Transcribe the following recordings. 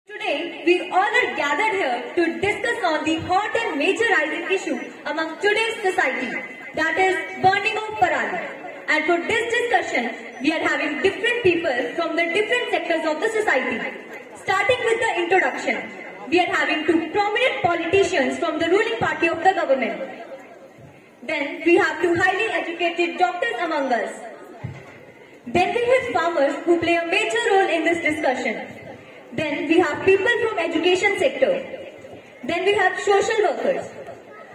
Today, we all are gathered here to discuss on the hot and major rising issue among today's society, that is burning of Parali. And for this discussion, we are having different people from the different sectors of the society. Starting with the introduction, we are having two prominent politicians from the ruling party of the government. Then we have two highly educated doctors among us. Then we have farmers who play a major role in this discussion. Then we have people from education sector. Then we have social workers.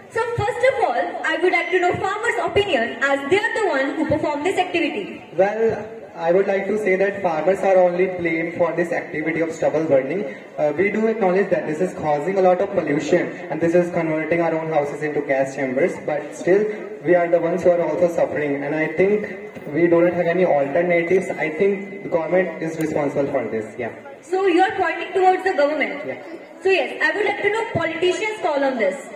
So first of all, I would like to know farmers' opinion as they are the one who perform this activity. Well, I would like to say that farmers are only blamed for this activity of stubble burning. We do acknowledge that this is causing a lot of pollution and this is converting our own houses into gas chambers, but still we are the ones who are also suffering, and I think we do not have any alternatives. I think the government is responsible for this. Yeah. So you are pointing towards the government. Yeah. So yes, I would like to know politicians' call on this.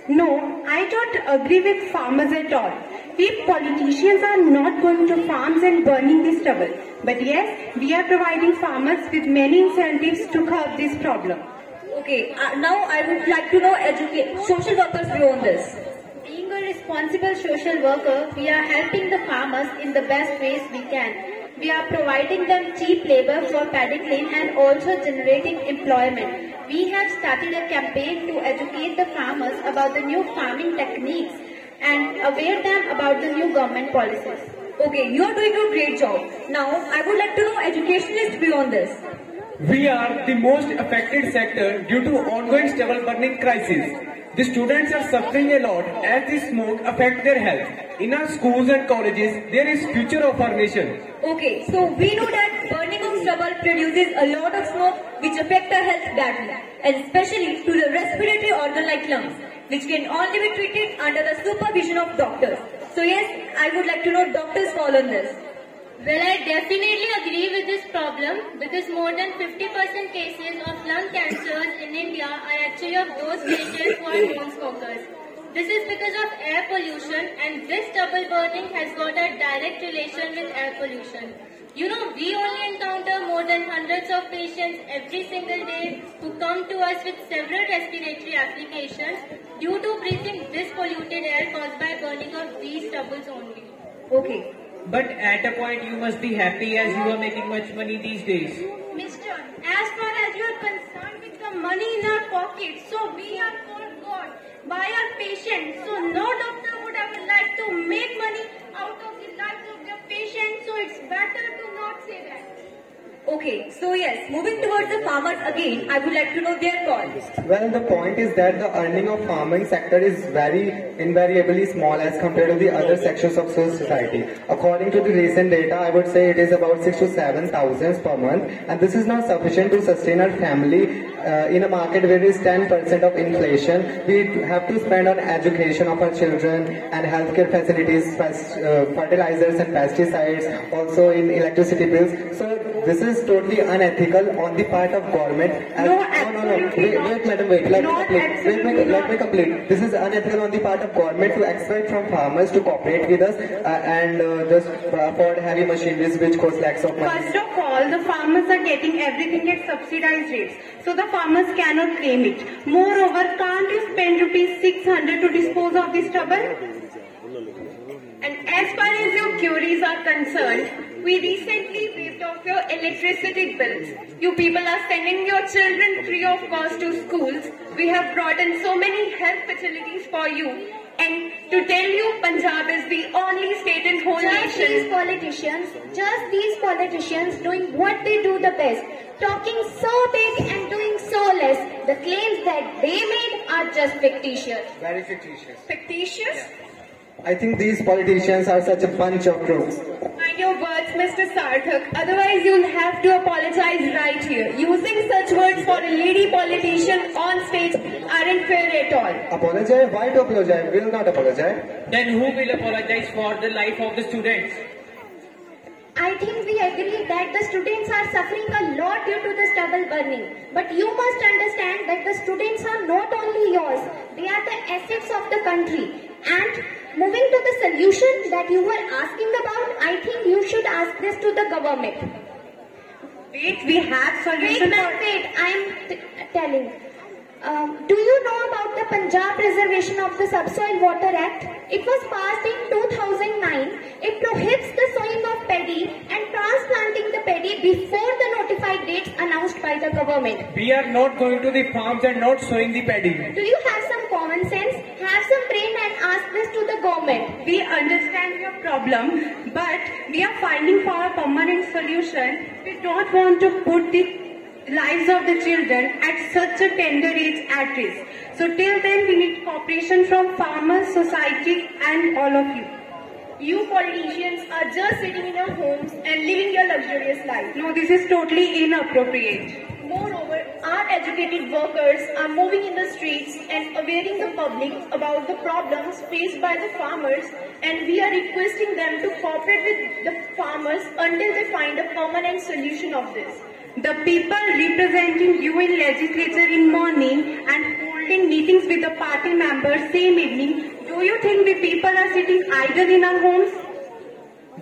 No, I don't agree with farmers at all. We politicians are not going to farms and burning the stubble. But yes, we are providing farmers with many incentives to curb this problem. Okay, now I would like to know social workers' view on this. Being a responsible social worker, we are helping the farmers in the best ways we can. We are providing them cheap labor for paddy clean and also generating employment. We have started a campaign to educate the farmers about the new farming techniques and aware them about the new government policies. Okay, you are doing a great job. Now, I would like to know educationist view on this. We are the most affected sector due to ongoing stubble burning crisis. The students are suffering a lot as the smoke affects their health. In our schools and colleges, there is future of our nation. Okay, so we know that burning of stubble produces a lot of smoke which affect our health badly, and especially to the respiratory organ like lungs, which can only be treated under the supervision of doctors. So yes, I would like to know doctors' call on this. Well, I definitely agree with this problem because more than 50% cases of lung cancers in India are actually of those patients who are non-smokers. This is because of air pollution, and this stubble burning has got a direct relation with air pollution. You know, we only encounter more than hundreds of patients every single day who come to us with several respiratory applications due to breathing this polluted air caused by burning of these stubbles only. Okay. But at a point you must be happy as you are making much money these days. Mister, as far as you are concerned with the money in our pockets, so we are called God by our patients. So no doctor would ever like to make money out of the lives of their patients, so it's better to not say that. Okay, so yes, moving towards the farmers again, I would like to know their call. Well, the point is that the earning of farming sector is very invariably small as compared to the other sections of society. According to the recent data, I would say it is about 6 to 7,000 per month, and this is not sufficient to sustain our family in a market where there is 10% of inflation. We have to spend on education of our children and healthcare facilities, fertilizers and pesticides, also in electricity bills. So this is totally unethical on the part of government. No, Wait, madam, wait. Let me complete. This is unethical on the part of government to expect from farmers to cooperate with us and just afford heavy machineries which cost lakhs of money. First of all, the farmers are getting everything at subsidized rates, so the farmers cannot claim it. Moreover, can't you spend rupees 600 to dispose of the stubble? And as far as your queries are concerned, we recently waived off your electricity bills. You people are sending your children free of cost to schools. We have brought in so many health facilities for you. And to tell you, Punjab is the only state in whole nation. Just these politicians doing what they do the best, talking so big and doing so less. The claims that they made are just fictitious. Very fictitious. Fictitious? I think these politicians are such a bunch of crooks. Mind your words, Mr. Sarthak. Otherwise, you'll have to apologize right here. Using such words for a lady politician on stage aren't fair at all. Apologize? Why to apologize? We will not apologize. Then who will apologize for the life of the students? I think we agree that the students are suffering a lot due to the stubble burning. But you must understand that the students are not only yours, they are the assets of the country. And moving to the solution that you were asking about, I think you should ask this to the government. Wait, we have solution. Wait, I'm telling. Do you know about the Punjab Preservation of the Subsoil Water Act? It was passed in 2009. It prohibits the sowing of paddy and transplanting the paddy before the notified dates announced by the government. We are not going to the farms and not sowing the paddy. Do you have some common sense? Have some brain and ask this to the government. We understand your problem, but we are finding for a permanent solution. We don't want to put the lives of the children at such a tender age at risk. So till then we need cooperation from farmers, society and all of you. You politicians are just sitting in your homes and living your luxurious life. No, this is totally inappropriate. Moreover, our educated workers are moving in the streets and awareing the public about the problems faced by the farmers, and we are requesting them to cooperate with the farmers until they find a permanent solution of this. The people representing you in legislature in morning and holding meetings with the party members same evening, do you think the people are sitting idle in our homes?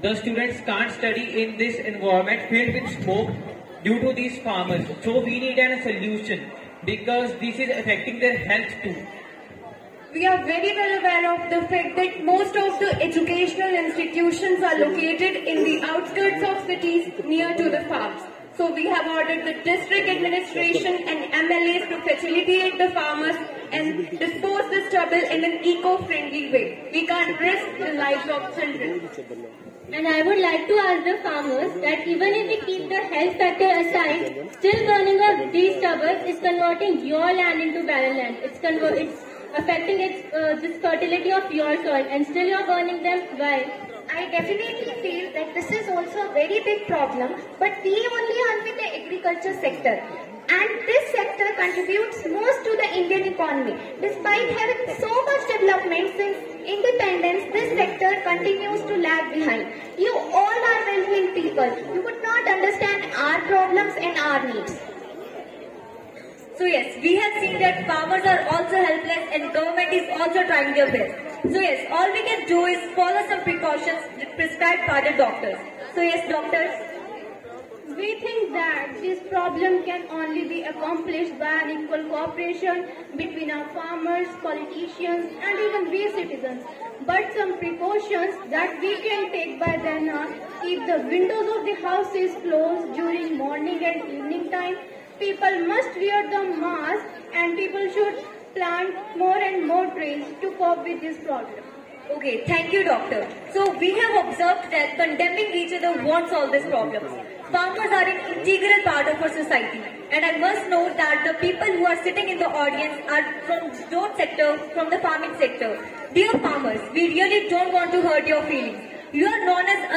The students can't study in this environment filled with smoke due to these farmers. So we need a solution because this is affecting their health too. We are very well aware of the fact that most of the educational institutions are located in the outskirts of cities near to the farms. So we have ordered the district administration and MLAs to facilitate the farmers and dispose the stubble in an eco-friendly way. We can't risk the lives of children. And I would like to ask the farmers that even if we keep the health factor aside, still burning of these stubbles is converting your land into barren land. It's affecting this fertility of your soil, and still you're burning them. Why? I definitely feel that this is also a very big problem, but we only are with the agriculture sector. And this sector contributes most to the Indian economy. Despite having so much development since independence, this sector continues to lag behind. You all are well-meaning people. You would not understand our problems and our needs. So yes, we have seen that farmers are also helpless and government is also trying their best. So yes, all we can do is follow some precautions prescribed by the doctors. So yes, doctors. We think that this problem can only be accomplished by an equal cooperation between our farmers, politicians and even we citizens. But some precautions that we can take by then are keep the windows of the houses closed during morning and evening time. People must wear the mask and people should plant more and more trees to cope with this problem. Okay, thank you, doctor. So we have observed that condemning each other won't solve this problem. Farmers are an integral part of our society, and I must note that the people who are sitting in the audience are from those sector, from the farming sector. Dear farmers, we really don't want to hurt your feelings. You are known as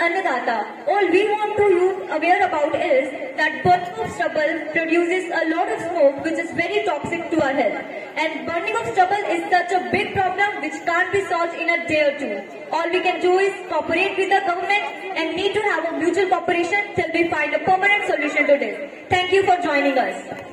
Annadata. All we want to you aware about is that burning of stubble produces a lot of smoke which is very toxic to our health. And burning of stubble is such a big problem which can't be solved in a day or two. All we can do is cooperate with the government and need to have a mutual cooperation till we find a permanent solution to this. Thank you for joining us.